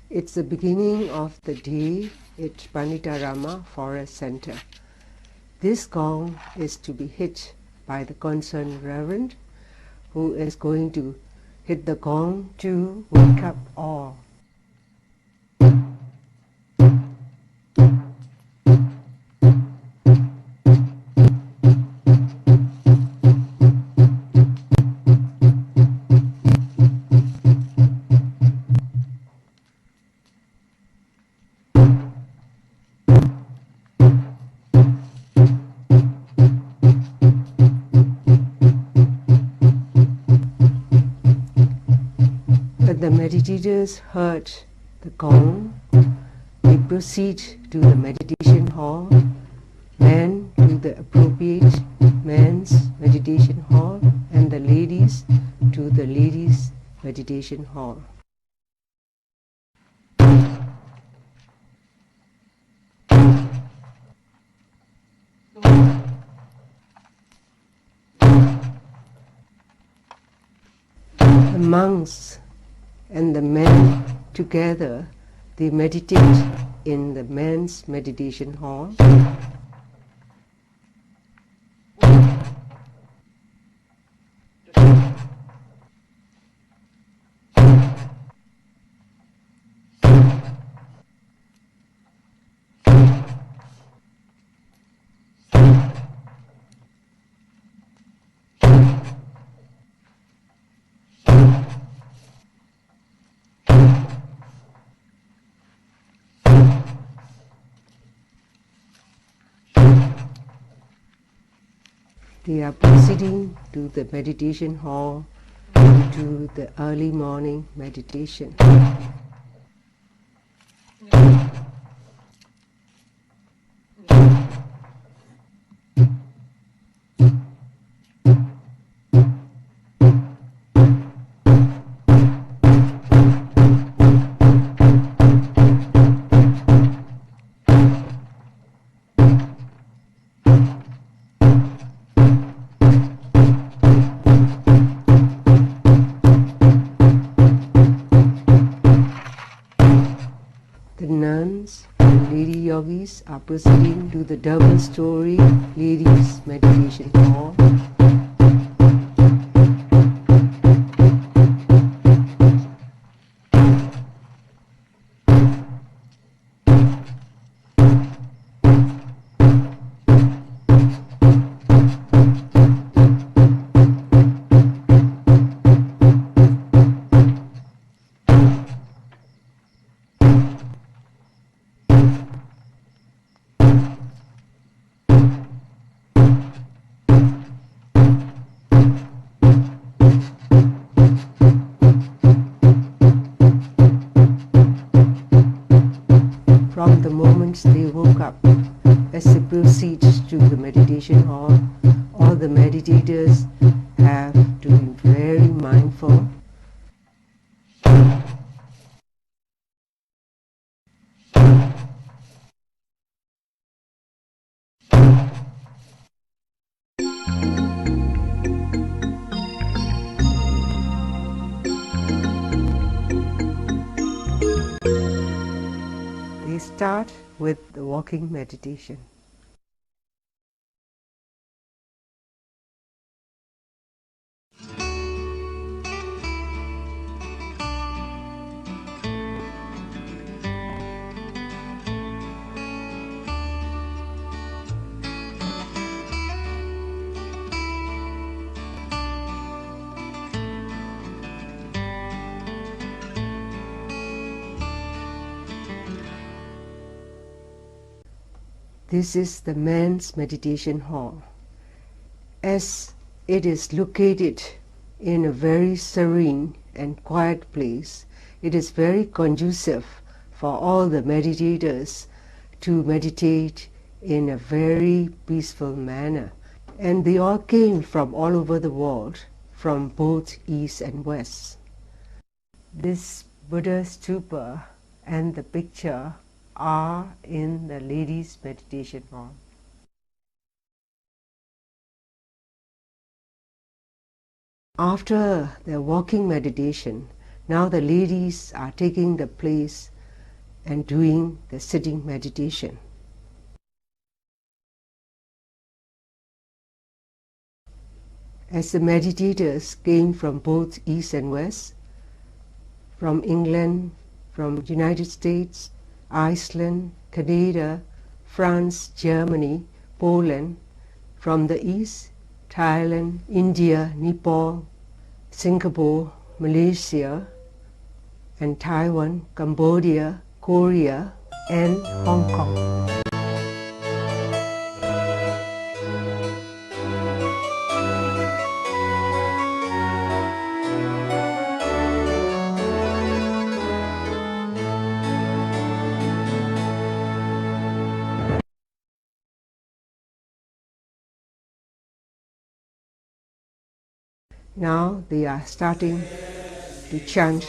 It's the beginning of the day at Paṅḍiṭarāma Forest Center. This gong is to be hit by the concerned reverend, who is going to hit the gong to wake up all. The meditators heard the gong. They proceed to the meditation hall, men to the appropriate men's meditation hall, and the ladies to the ladies' meditation hall. The monks and the men together, they meditate in the men's meditation hall. They are proceeding to the meditation hall to the early morning meditation. The nuns and lady yogis are proceeding to the double-story ladies' meditation hall. From the moment they woke up, as they proceed to the meditation hall, all the meditators have to be very mindful. They start with the walking meditation. This is the men's meditation hall. As it is located in a very serene and quiet place, it is very conducive for all the meditators to meditate in a very peaceful manner. And they all came from all over the world, from both east and west. This Buddha's stupa and the picture are in the ladies' meditation hall. After the walking meditation, now the ladies are taking the place and doing the sitting meditation. As the meditators came from both East and West, from England, from United States, Iceland, Canada, France, Germany, Poland, from the East, Thailand, India, Nepal, Singapore, Malaysia, and Taiwan, Cambodia, Korea, and Hong Kong. Now they are starting to chant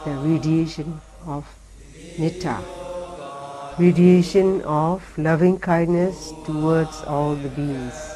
the radiation of metta, radiation of loving kindness towards all the beings.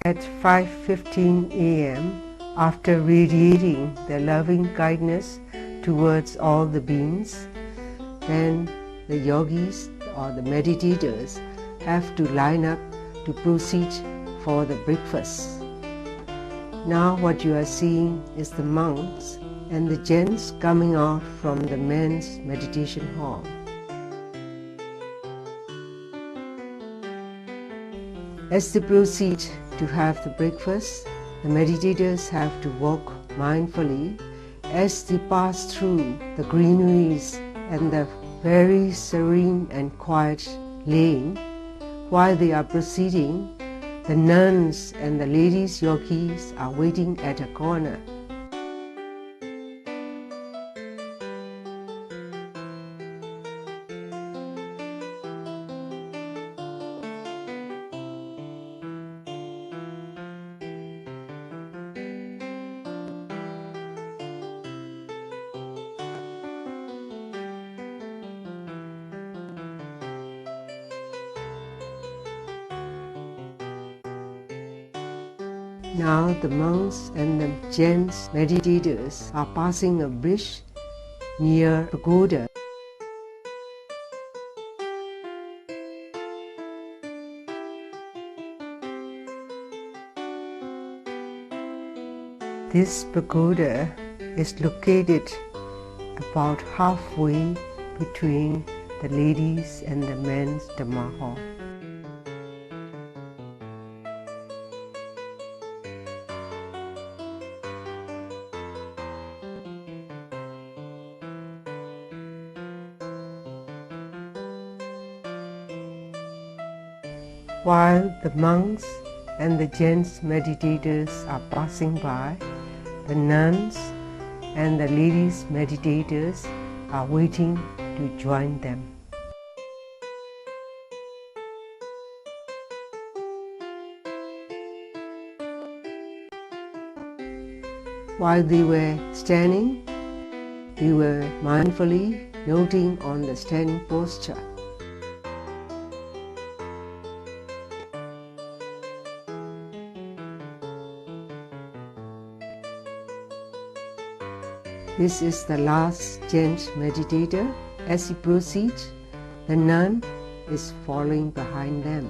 At 5:15 a.m., after radiating the loving kindness towards all the beings, then the yogis or the meditators have to line up to proceed for the breakfast. Now what you are seeing is the monks and the gents coming out from the men's meditation hall. As they proceed to have the breakfast, the meditators have to walk mindfully as they pass through the greeneries and the very serene and quiet lane. While they are proceeding, the nuns and the ladies yogis are waiting at a corner. Now the monks and the gents meditators are passing a bridge near a pagoda. This pagoda is located about halfway between the ladies and the men's Dhamma hall. While the monks and the gents meditators are passing by, the nuns and the ladies meditators are waiting to join them. While they were standing, they were mindfully noting on the standing posture. This is the last gent meditator. As he proceeds, the nun is following behind them.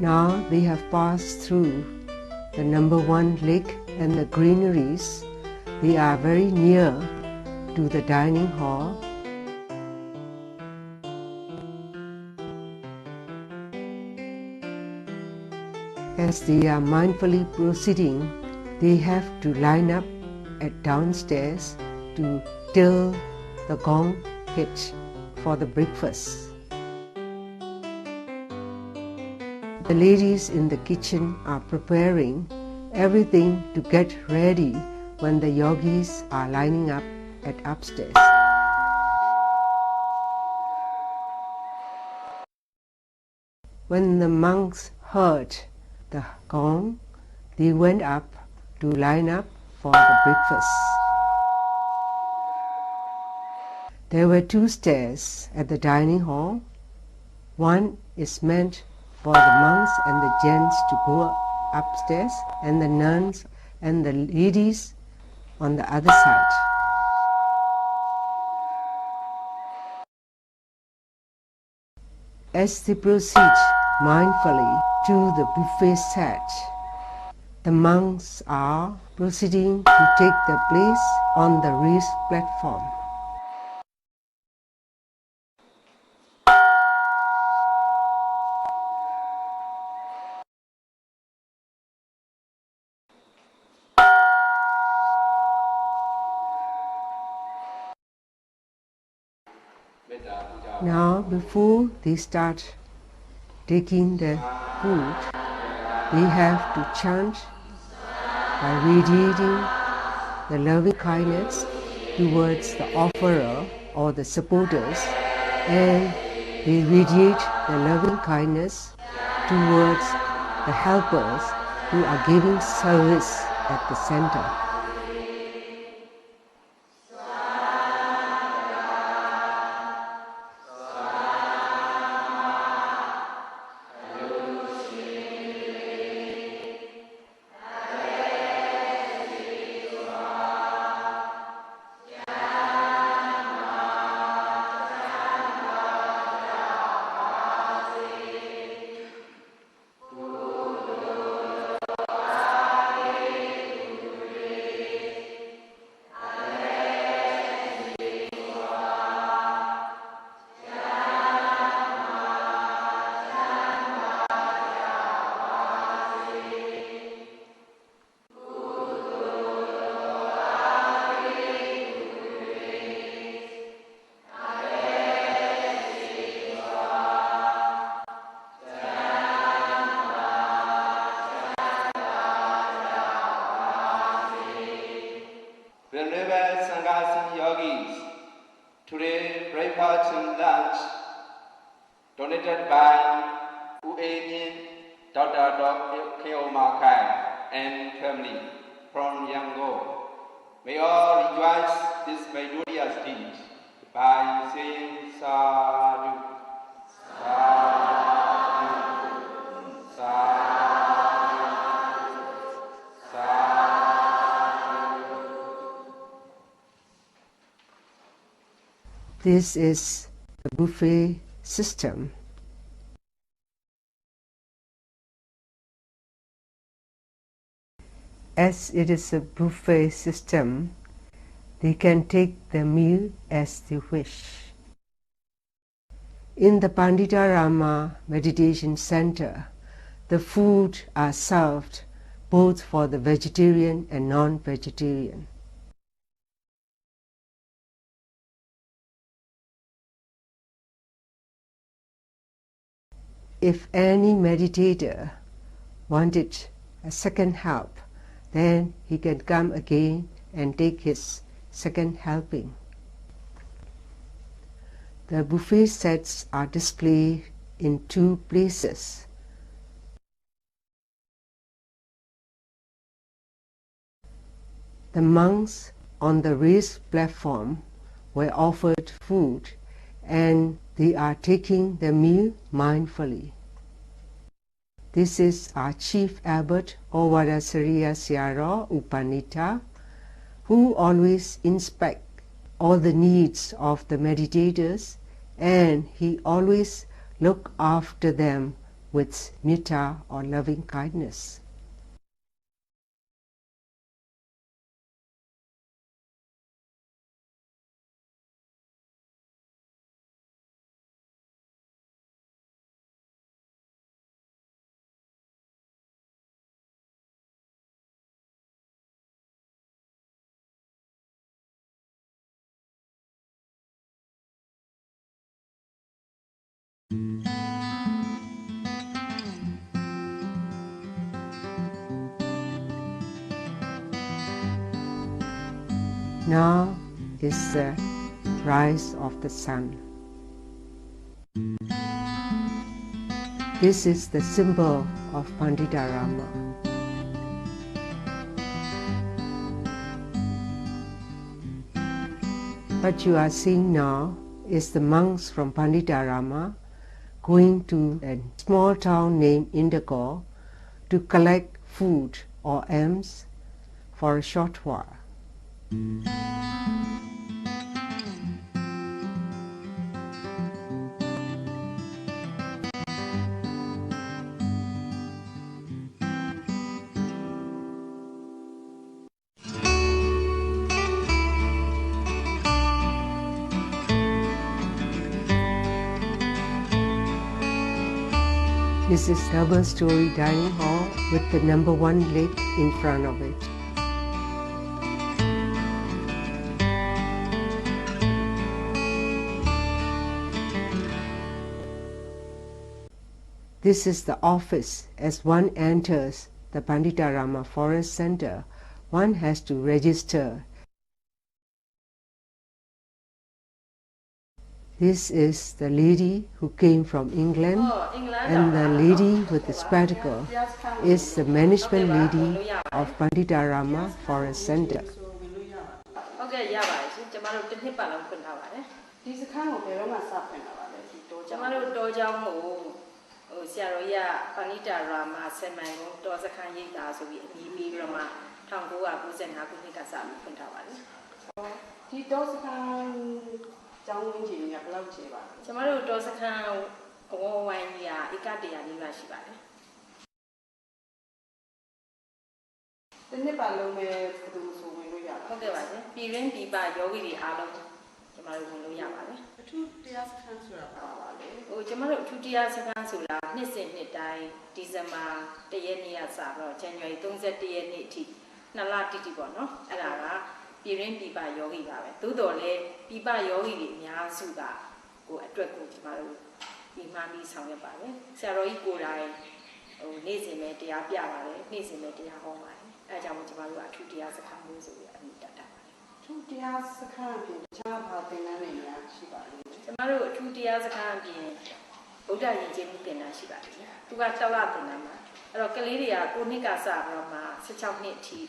Now they have passed through the number 1 lake and the greeneries. They are very near to the dining hall. As they are mindfully proceeding, they have to line up at downstairs to till the gong hit for the breakfast. The ladies in the kitchen are preparing everything to get ready when the yogis are lining up at upstairs. When the monks heard the gong, they went up to line up for the breakfast. There were 2 stairs at the dining hall. One is meant for the monks and the gents to go upstairs, and the nuns and the ladies on the other side. As they proceed mindfully to the buffet set, the monks are proceeding to take their place on the raised platform. Now, before they start taking the food, they have to chant by radiating the loving kindness towards the offerer or the supporters, and they radiate the loving kindness towards the helpers who are giving service at the center. Today, breakfast and lunch donated by Uenin, Dr. Keoma Kai and family from Yangon. May all rejoice this melodious deed by saying Sadhu, Sadhu, Sadhu, Sadhu. This is the buffet system. As it is a buffet system, they can take the meal as they wish. In the Paṅḍiṭarāma meditation center, the food are served both for the vegetarian and non-vegetarian. If any meditator wanted a second help, then he can come again and take his second helping. The buffet sets are displayed in two places. The monks on the raised platform were offered food and they are taking the meal mindfully. This is our chief abbot, Ovadasariya Siaro Upanita, who always inspects all the needs of the meditators, and he always looks after them with metta or loving kindness. Now is the rise of the sun. This is the symbol of Paṅḍiṭarāma. What you are seeing now is the monks from Paṅḍiṭarāma going to a small town named Indagore to collect food or alms for a short while. This is double-story dining hall with the number 1 lake in front of it. This is the office. As one enters the Paṅḍiṭarāma Forest Center, one has to register. This is the lady who came from England, and the lady with the spectacle is the management lady of Paṅḍiṭarāma Forest Center. ရှိပါလိမ့်မယ် ကျမတို့အထူးတရားစခန်းအပြင်ဗုဒ္ဓယဉ်ကျေးမှုသင်တန်းရှိပါတယ်သူကတက်လာသင်တန်းမှာအဲ့တော့ကလေးတွေကကိုနှစ်ကစပြီးတော့မှ16နှစ်အထိ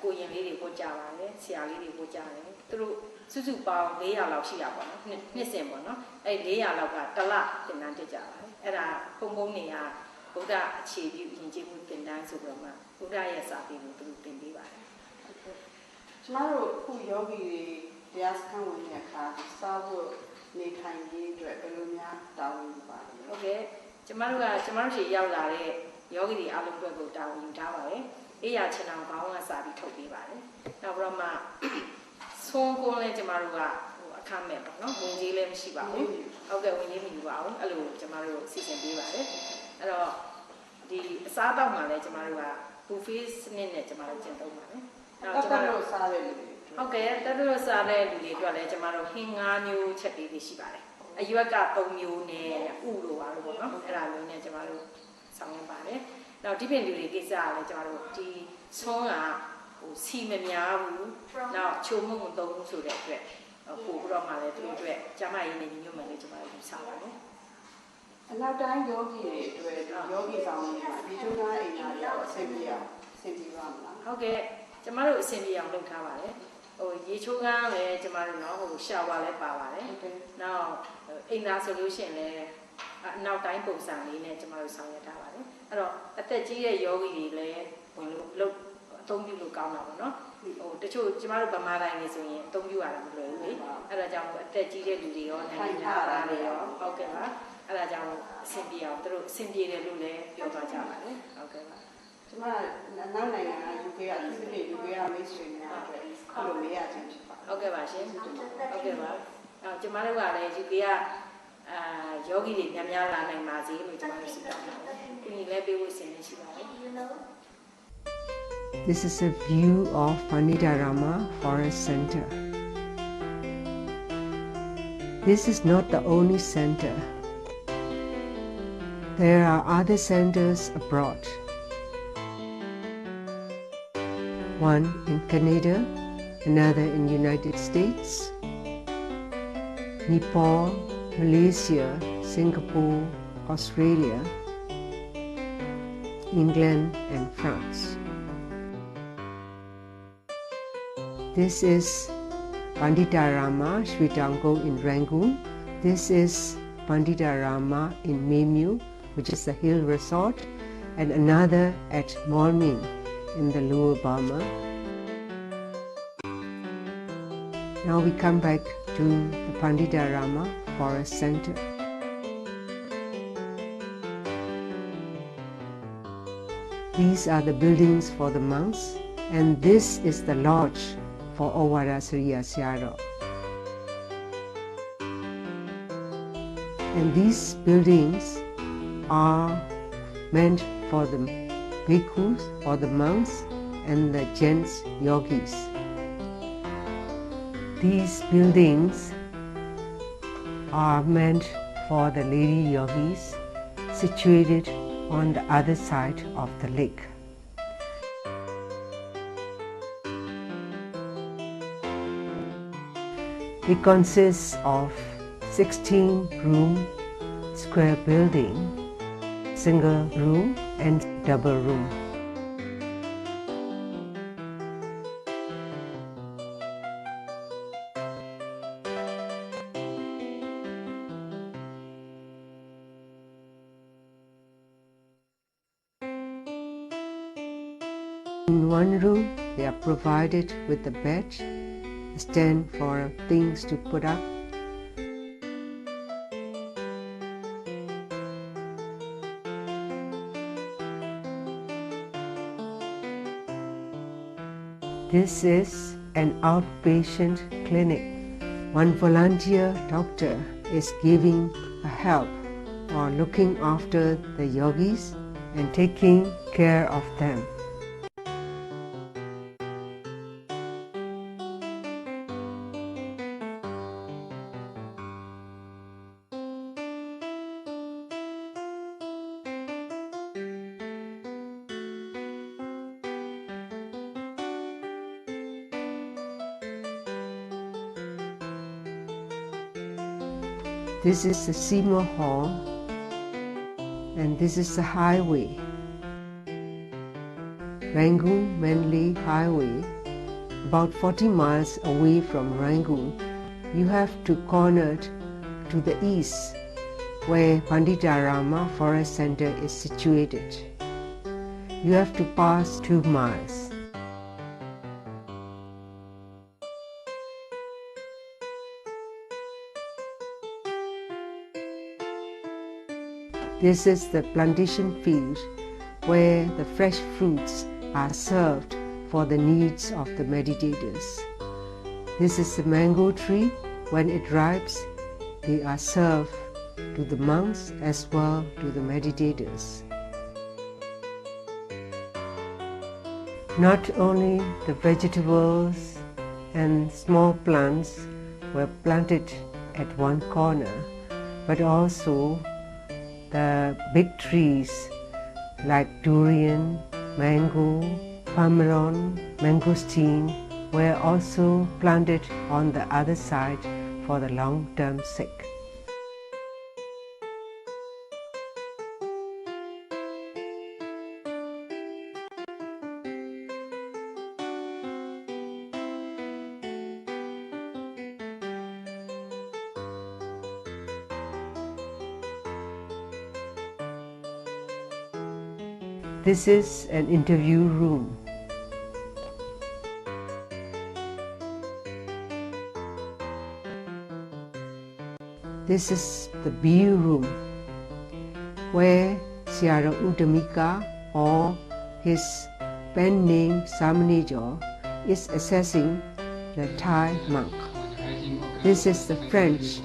ကိုရင်လေးတွေကိုကြားပါတယ်ဆရာလေးတွေကိုကြားတယ်သူတို့စုစုပေါင်း400လောက်ရှိတာပေါ့နော်နှစ်စဉ်ပေါ့နော်အဲ့400လောက်ကတစ်လသင်တန်းတက်ကြပါတယ်အဲ့ဒါပုံပုံနေရဗုဒ္ဓအခြေပြုယဉ်ကျေးမှုသင်တန်းဆိုပြီးတော့မှဗုဒ္ဓရဲ့စာပေကိုသူတို့သင်ပေးပါတယ်ကျမတို့အခုယောဂီတွေတရားစခန်းဝင်တဲ့အခါစားဖို့နေထိုင်ရေးအတွက်ဘယ်လိုများတာဝန်ယူပါလဲဟုတ်ကဲ့ကျမတို့ရှိရောက်လာတဲ့ယောဂီတွေအားလုံးအတွက်ကိုတာဝန်ယူထားပါတယ်အေးရချင်အောင်ခေါင်းကစာပြီးထုတ်ပေးပါတယ်နောက်ပြီးတော့မှဆုံးကုန်းလဲကျမတို့ကအခမဲ့ပေါ့နော်ဝင်ကြီးလည်းမရှိပါဘူးဟုတ်ကဲ့ဝင်ကြီးမယူပါဘူးအဲ့လိုကျမတို့စီစဉ်ပေးပါတယ်အဲ့တော့ဒီအစားတောက်မှာလဲကျမတို့က buffet စနစ်နဲ့ကျမတို့ကျင့်သုံးပါတယ်နောက်ကျမတို့စားတဲ့လူတွေဟုတ်ကဲ့တတို့စားတဲ့လူတွေအတွက်လည်းကျမတို့ဟင်း၅မျိုးချက်ပေးရှိပါတယ်အရွက်က3မျိုးနဲ့ဥလိုပါလို့ပေါ့နော်အဲ့ဒါမျိုးနဲ့ကျမတို့ဆောင်ရွက်ပါတယ်နောက်ဒီပြင်လူတွေကိစ္စကလည်းကျမတို့ဒီဆုံးကစီမများဘူးနောက်ချိုမှုမသုံးဘူးဆိုတဲ့အတွက်ပို့ပြီးတော့မှလည်းသူတို့အတွက်ကျမရေးနေညွှန်မယ်လို့ကျမတို့ယူဆပါတယ်အနောက်တိုင်းယောဂီတွေအတွက်ယောဂီဆောင်တွေမှာဒီချိုးသားအိမ်သားတွေအဆင်ပြေအောင်ဆင်ပြေပါမလားဟုတ်ကဲ့ကျမတို့အဆင်ပြေအောင်လုပ်ထားပါတယ်ရေချိုးကန်းလည်းကျမတို့နော်ရှာဝါလည်းပါပါတယ်နောက်အိမ်သားဆိုလို့ရှိရင်လည်းနောက်တိုင်းပုံစံလေးနဲ့ကျမတို့ဆောင်ရွက်ထားပါတယ်အဲ့တော့အသက်ကြီးတဲ့ယောဂီတွေလည်းဝင်လို့အသုံးပြုလို့ကောင်းတာပေါ့နော်တချို့ကျမတို့ဗမာတိုင်းနေဆိုရင်အသုံးပြုရတာမလွယ်ဘူးလေအဲ့ဒါကြောင့်အသက်ကြီးတဲ့လူတွေရောနိုင်ငံသားတွေရောဟုတ်ကဲ့ပါအဲ့ဒါကြောင့်အဆင်ပြေအောင်သူတို့အဆင်ပြေတယ်လို့လည်းပြောသွားကြပါတယ်ဟုတ်ကဲ့ပါကျမနောက်နိုင်ငံက UK ကသူတွေ UK ကမိတ်ဆွေများအတွက်ခုလိုမေးရခြင်းဖြစ်ပါတယ်ဟုတ်ကဲ့ပါရှင်ဟုတ်ကဲ့ပါကျမတို့ကလည်း UK ကယောဂီတွေများလာနိုင်ပါစေလို့ကျမတို့ဆုတောင်းပါတယ်။ဒီလည်းပေးဖို့အစီအစဉ်ရှိပါတယ်။ This is a view of Paṅḍiṭarāma Forest Center. This is not the only center. There are other centers abroad. One in Canada, another in United States, Nepal, Malaysia, Singapore, Australia, England and France. This is Paṅḍiṭarāma Shwetango in Rangoon. This is Paṅḍiṭarāma in Memu, which is a hill resort, and another at Molmin in the Lower Burma. Now we come back to the Paṅḍiṭarāma Forest Center. These are the buildings for the monks, and this is the lodge for Ovada Sriya Syaro. And these buildings are meant for the bhikkhus, for the monks and the gents yogis. These buildings are meant for the lady yogis situated on the other side of the lake. It consists of 16-room square building, single room and double room. In one room, they are provided with a bed, a stand for things to put up, This is an outpatient clinic. One volunteer doctor is giving a help or looking after the yogis and taking care of them. This is the Seymour Hall, and this is the highway, Rangoon-Manly Highway. About 40 miles away from Rangoon, you have to corner to the east, where Paṅḍiṭarāma Forest Center is situated. You have to pass 2 miles. This is the plantation field where the fresh fruits are served for the needs of the meditators. This is the mango tree. When it ripes, they are served to the monks as well to the meditators. Not only the vegetables and small plants were planted at one corner, but also the big trees like durian, mango, pomeron, mangosteen were also planted on the other side for the long-term sake. This is an interview room. This is the B room, where Siara Udamika, or his pen name Samanejor, is assessing the Thai monk. This is the French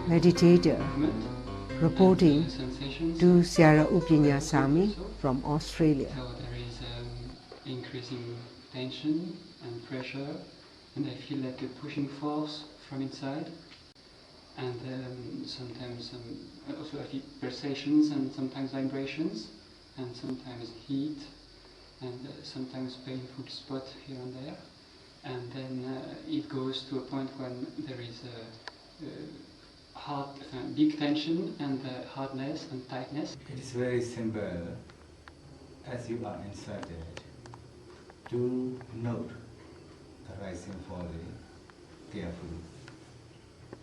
meditator reporting to Siara Upinyasamy from Australia. So there is increasing tension and pressure, and I feel like a pushing force from inside, and sometimes also I feel pulsations and sometimes vibrations, and sometimes heat, and sometimes painful spot here and there, and then it goes to a point when there is big tension and hardness and tightness. It is very simple. As you are inside it, do note the rising falling carefully.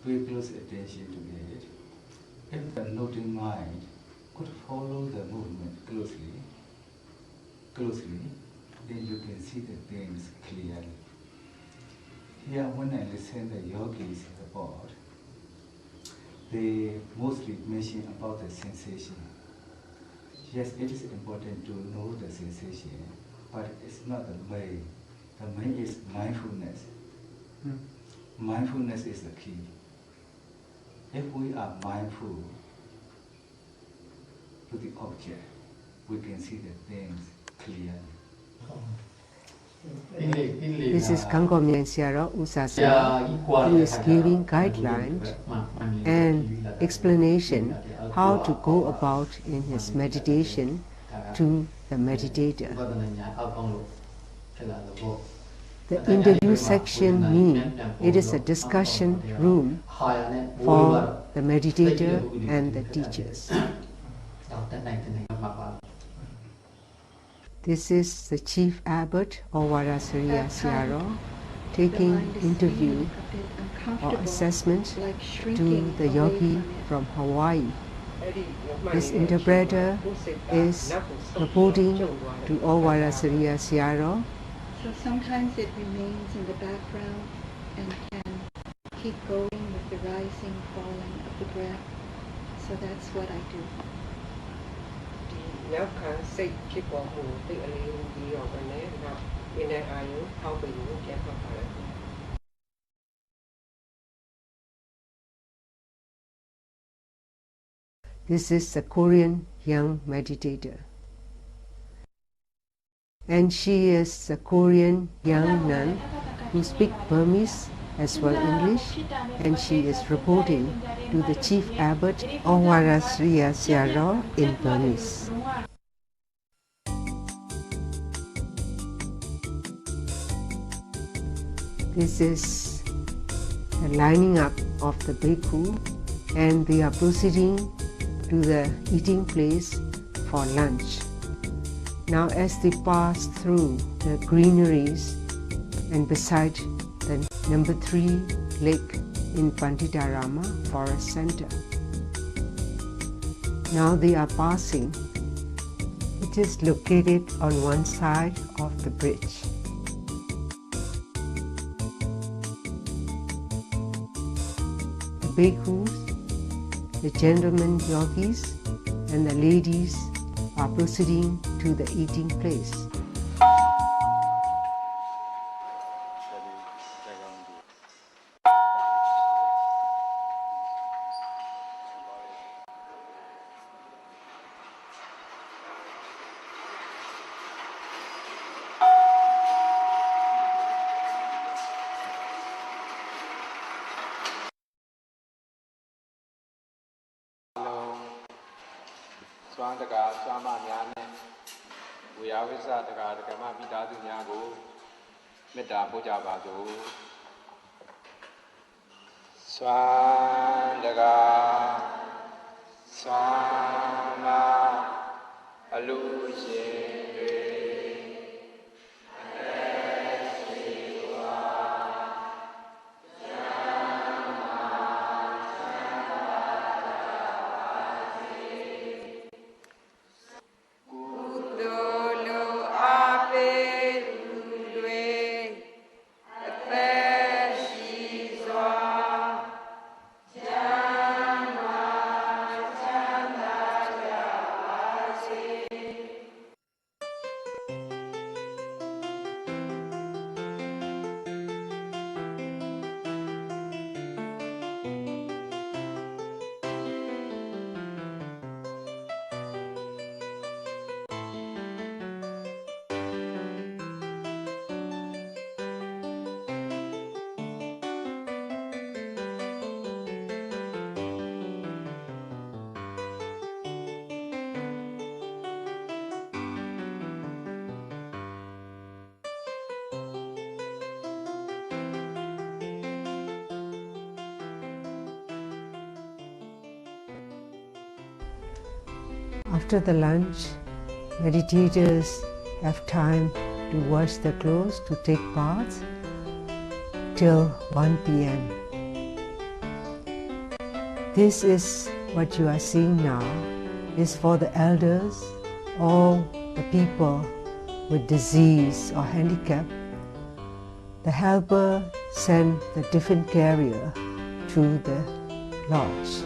Pay close attention to it. If the noting mind could follow the movement closely, then you can see the things clearly. Here, when I listen to the yogis report, they mostly mention about the sensation. Yes, it is important to know the sensation, but it's not the main. The main is mindfulness. Mindfulness is the key. If we are mindful to the object, we can see the things clearly. This is Kangomyen Siara Usasana, who is giving guidelines and explanation how to go about in his meditation to the meditator. The interview section means it is a discussion room for the meditator and the teachers. This is the chief abbot of Varasariya Siaro taking interview or assessment to the yogi from Hawaii. This interpreter is reporting to Varasariya Siaro. So sometimes it remains in the background and can keep going with the rising, falling of the breath. So that's what I do. This is a Korean young meditator. And she is a Korean young nun who speaks Burmese as well English, and she is reporting to the chief abbot of Varasariya Siaro in Burmese. This is the lining up of the bhikkhu and they are proceeding to the eating place for lunch. Now as they pass through the greeneries and beside the number 3 lake in Paṅḍiṭarāma forest center. Now they are passing. It is located on one side of the bridge. The bhikkhus, the gentlemen yogis, and the ladies are proceeding to the eating place. Swandaka, Swamanyane, we are with Sataka, the Kamapita Dunyago, Meta Pujabado. Swandaka, Swama, Alushe. After the lunch, meditators have time to wash their clothes, to take baths till 1 p.m. This is what you are seeing now is for the elders, all the people with disease or handicap. The helper sent the tiffin carrier to the lodge.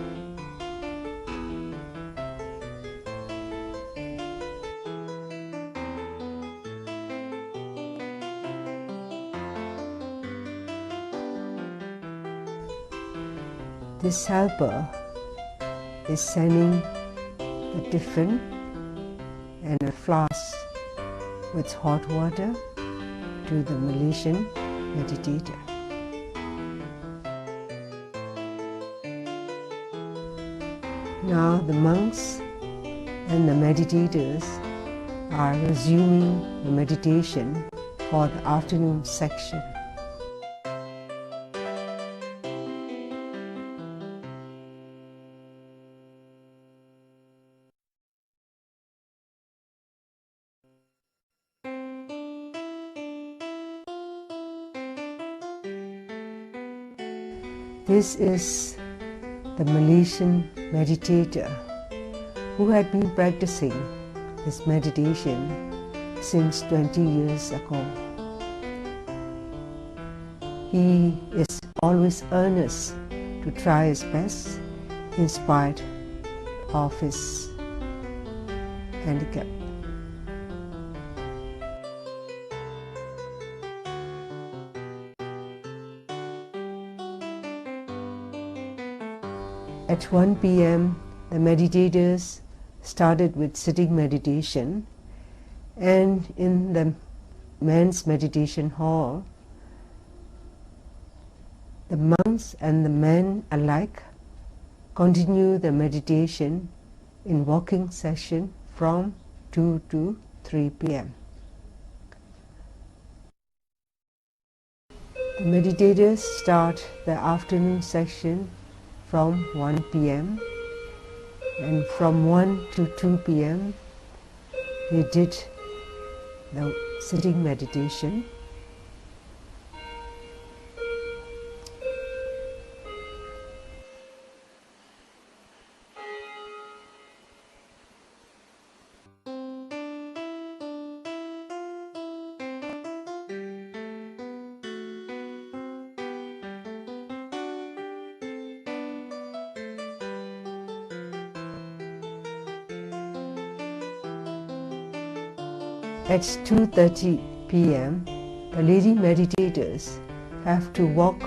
This helper is sending the tiffin and a flask with hot water to the Malaysian meditator. Now the monks and the meditators are resuming the meditation for the afternoon section. This is the Malaysian meditator who had been practicing this meditation since 20 years ago. He is always earnest to try his best in spite of his handicap. At 1 p.m., the meditators started with sitting meditation, and in the men's meditation hall, the monks and the men alike continue the meditation in walking session from 2 to 3 p.m. The meditators start the afternoon session from 1 p.m. and from 1 to 2 p.m. we did the sitting meditation. At 2:30 p.m., the lady meditators have to walk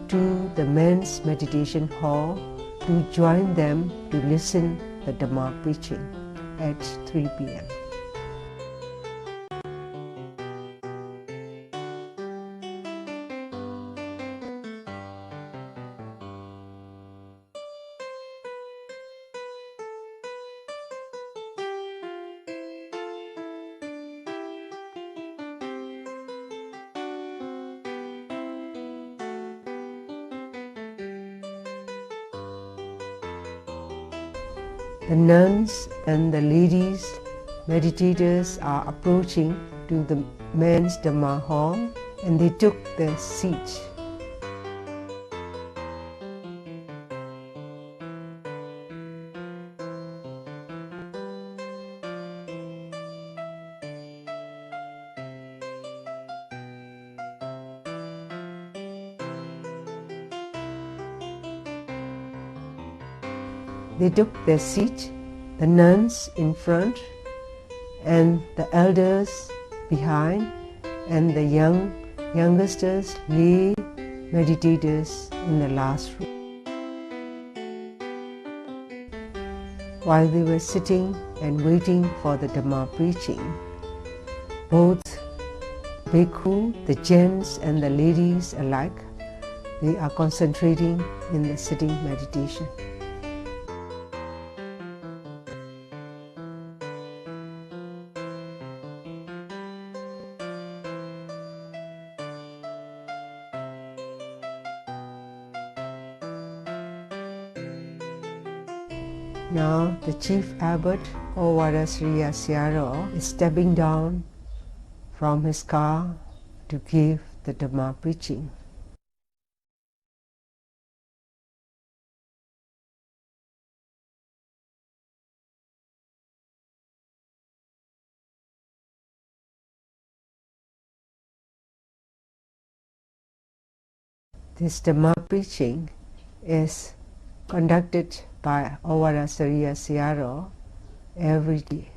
to the men's meditation hall to join them to listen the Dhamma preaching at 3 p.m. The nuns and the ladies meditators are approaching to the men's Dhamma hall and they took their seat. They took their seat, the nuns in front and the elders behind, and the youngsters, lay meditators in the last row. While they were sitting and waiting for the Dhamma preaching, both bhikkhu, the gents and the ladies alike, they are concentrating in the sitting meditation. Now the chief abbot, Ovada Sriya Siaro, is stepping down from his car to give the Dhamma preaching. This Dhamma preaching is conducted by Ovada Sriya Siaro every day.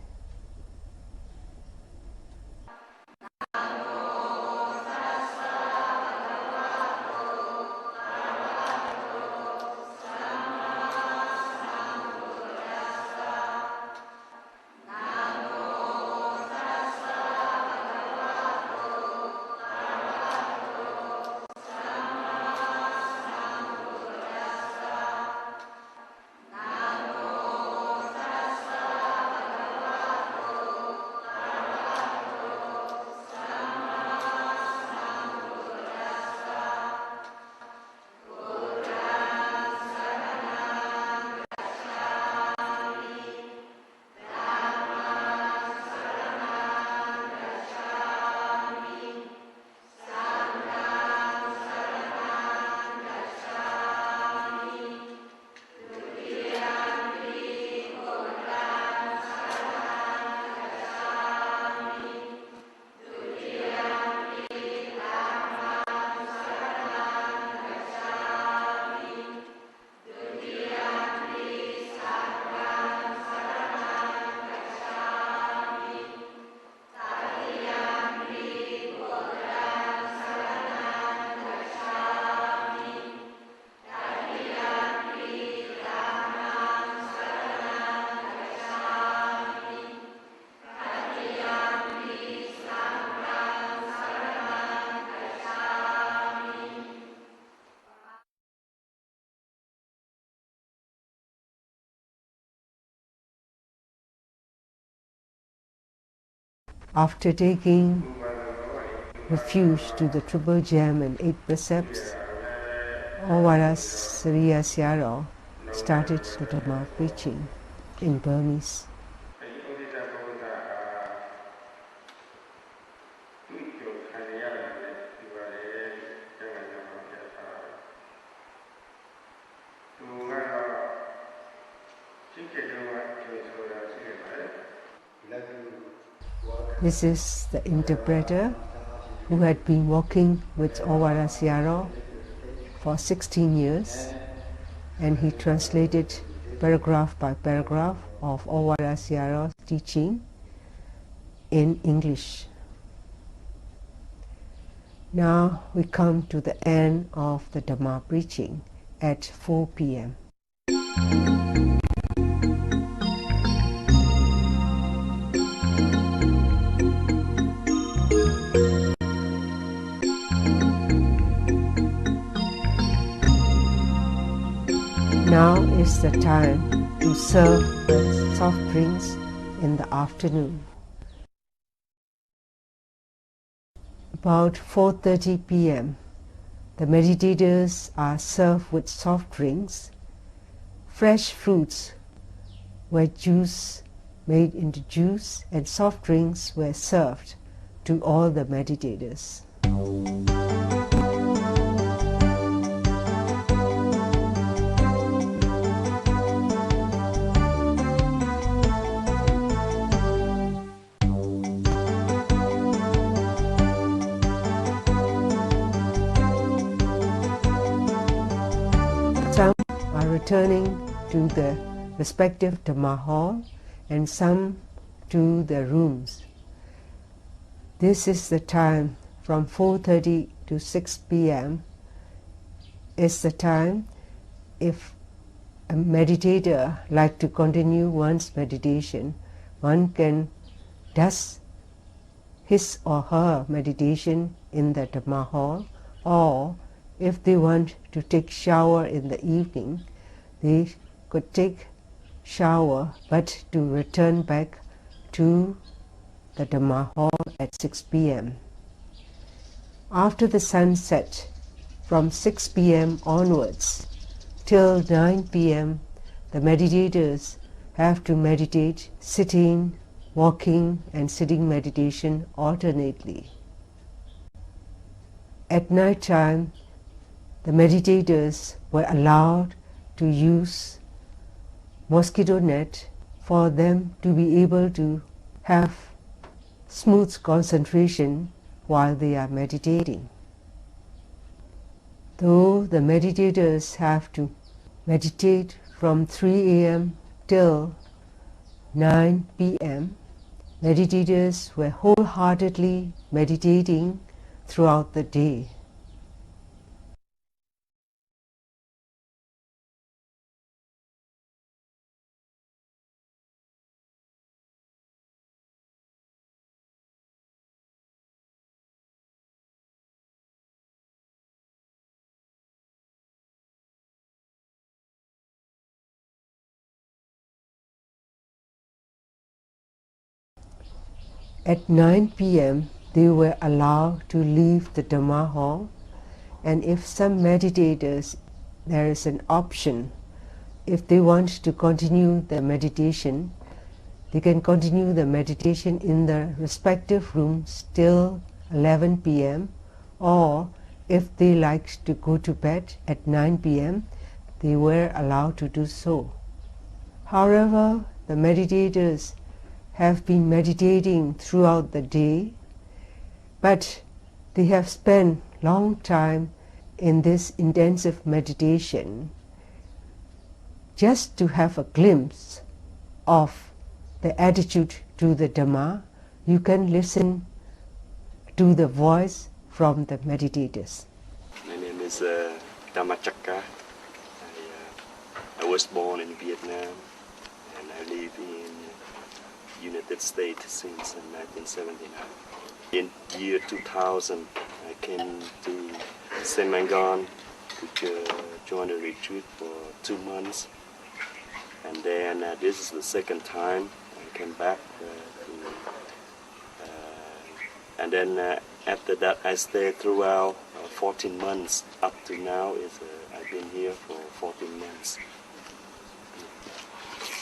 After taking refuge to the Triple Gem and 8 precepts, Mahāsī Vipassanā started the Dhamma preaching in Burmese. This is the interpreter who had been working with Mahāsī for 16 years, and he translated paragraph by paragraph of Mahāsī's teaching in English. Now we come to the end of the Dhamma preaching at 4 p.m. Now is the time to serve the soft drinks in the afternoon. About 4:30 p.m., the meditators are served with soft drinks. Fresh fruits were made into juice, and soft drinks were served to all the meditators. Some are returning to the respective Dhamma hall and some to their rooms. This is the time from 4:30 to 6 p.m. is the time if a meditator like to continue one's meditation, one can does his or her meditation in the Dhamma hall, or if they want to take shower in the evening, they could take shower, but to return back to the Dhamma hall at 6 p.m. After the sunset, from 6 p.m. onwards till 9 p.m., the meditators have to meditate sitting, walking and sitting meditation alternately. At night time, the meditators were allowed to use mosquito net for them to be able to have smooth concentration while they are meditating. Though the meditators have to meditate from 3 a.m. till 9 p.m., meditators were wholeheartedly meditating throughout the day. At 9 p.m., they were allowed to leave the Dhamma hall, and if some meditators, there is an option, if they want to continue the meditation, they can continue the meditation in the respective rooms till 11 p.m., or if they like to go to bed at 9 p.m., they were allowed to do so. However, the meditators have been meditating throughout the day, but they have spent long time in this intensive meditation just to have a glimpse of the attitude to the Dhamma. You can listen to the voice from the meditators. My name is Dhammachakka. I was born in Vietnam and I live in United States since 1979. In year 2000, I came to Saint Mangan to join a retreat for 2 months, and then this is the second time I came back and then after that I stayed throughout 14 months up to now. I've been here for 14 months.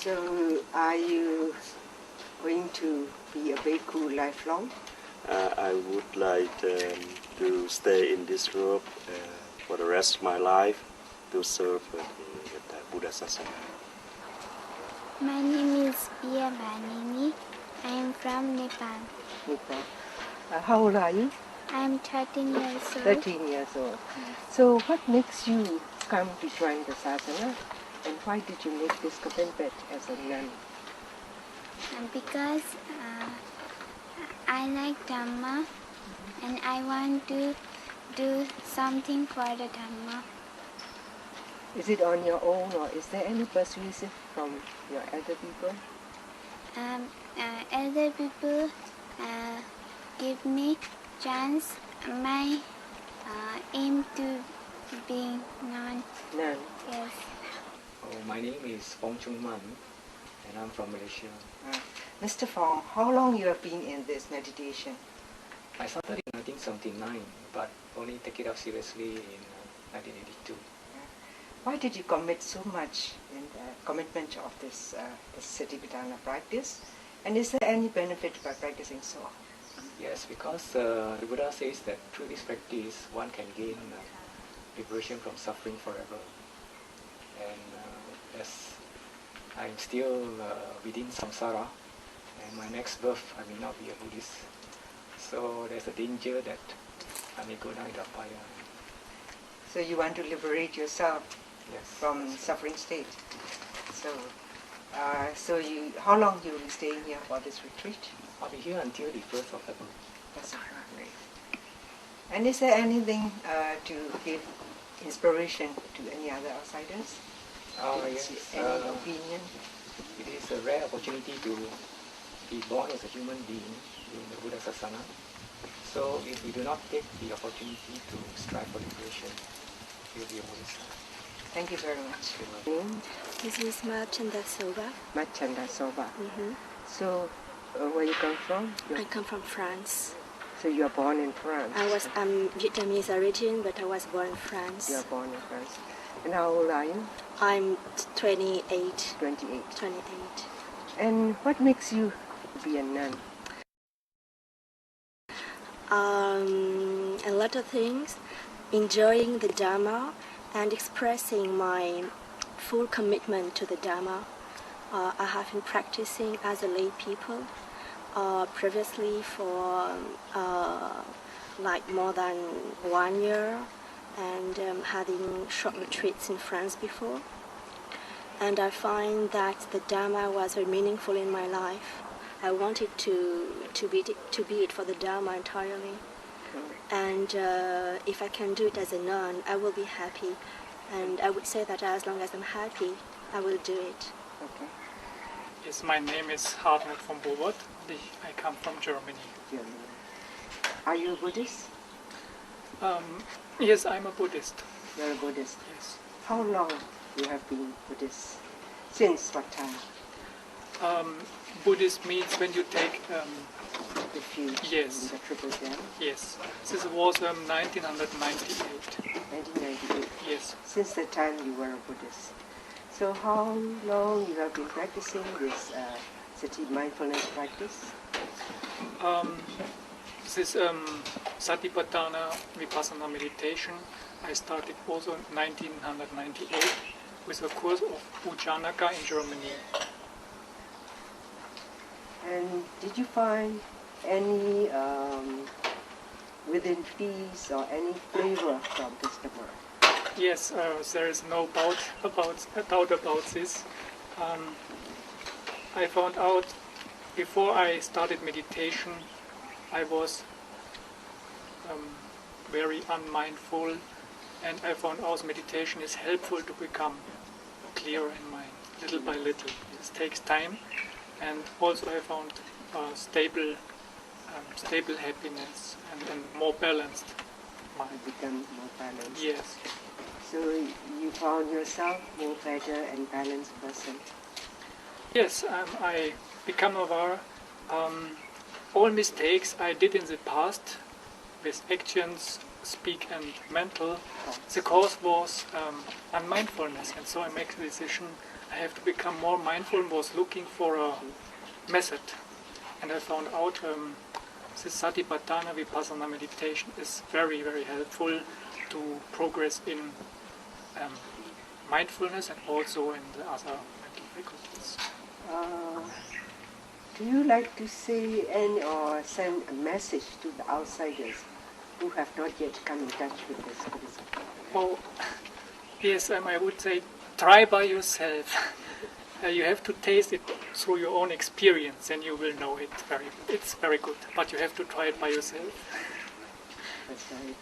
So, are you going to be a bhikkhu lifelong? I would like to stay in this robe for the rest of my life to serve the Buddha Sasana. My name is Pia Banini. I am from Nepal. Nepal. How old are you? I am 13 years old. 13 years old. So what makes you come to join the sadhana, and why did you make this commitment as a nun? Because I like Dhamma and I want to do something for the Dhamma. Is it on your own, or is there any persuasion from your elder people? Elder people give me chance. My aim to be nun. Nun. Yes. My name is Fong Chung Man, and I'm from Malaysia. Mr. Fong, how long you have been in this meditation? I started in 1979, but only take it up seriously in 1982. Why did you commit so much in the commitment of this Satipatthana practice? And is there any benefit by practicing so? Yes, because the Buddha says that through this practice one can gain liberation from suffering forever. And as I'm still within samsara, and my next birth I may not be a Buddhist, so there's a danger that I may go down in the fire. So you want to liberate yourself? Yes. From suffering state. So, how long you will be staying here for this retreat? I'll be here until the 1st of February. That's great. And is there anything to give inspiration to any other outsiders? Yes. Any opinion? It is a rare opportunity to be born as a human being in the Buddha Sasana. So if we do not take the opportunity to strive for liberation, we will be a Buddhist. Thank you very much. This is Machanda Soba. Machanda Soba. So, where you come from? I come from France. So you are born in France? I'm Vietnamese origin, but I was born in France. You are born in France. And how old are you? I'm 28. 28. 28. And what makes you be a nun? A lot of things. Enjoying the Dhamma and expressing my full commitment to the Dhamma. I have been practicing as a lay people previously for like more than 1 year, and having short retreats in France before. And I find that the Dhamma was very meaningful in my life. I wanted to be it for the Dhamma entirely. And if I can do it as a nun, I will be happy. And I would say that as long as I'm happy, I will do it. Okay. Yes, my name is Hartmut von Bobot. I come from Germany. Are you a Buddhist? Yes, I'm a Buddhist. You're a Buddhist? Yes. How long you have been Buddhist? Since what time? Buddhist means when you take refuge. Yes. In the Triple Gem? Yes. This was 1998. 1998? Yes. Since that time you were a Buddhist. So how long you have been practicing this sati mindfulness practice? This Satipatthana Vipassanā meditation I started also in 1998 with a course of Ujjanaka in Germany. And did you find any within peace or any flavor from this Dhamma? Yes, there is no doubt about this. I found out before I started meditation, I was very unmindful, and I found out meditation is helpful to become clearer in mind, little by little. It takes time, and also I found stable happiness and more balanced mind. You become more balanced. Yes. So you found yourself more better and balanced person. Yes, I become aware all mistakes I did in the past with actions, speak and mental. The course was on mindfulness, and so I make the decision I have to become more mindful and was looking for a method. And I found out this Paṅḍiṭarāma Vipassana meditation is very, very helpful to progress in mindfulness and also in the other mental faculties. Do you like to say or send a message to the outsiders who have not yet come in touch with this Buddhism? Oh, yes, I would say try by yourself. You have to taste it through your own experience, and you will know it it's very good. But you have to try it by yourself. That's right.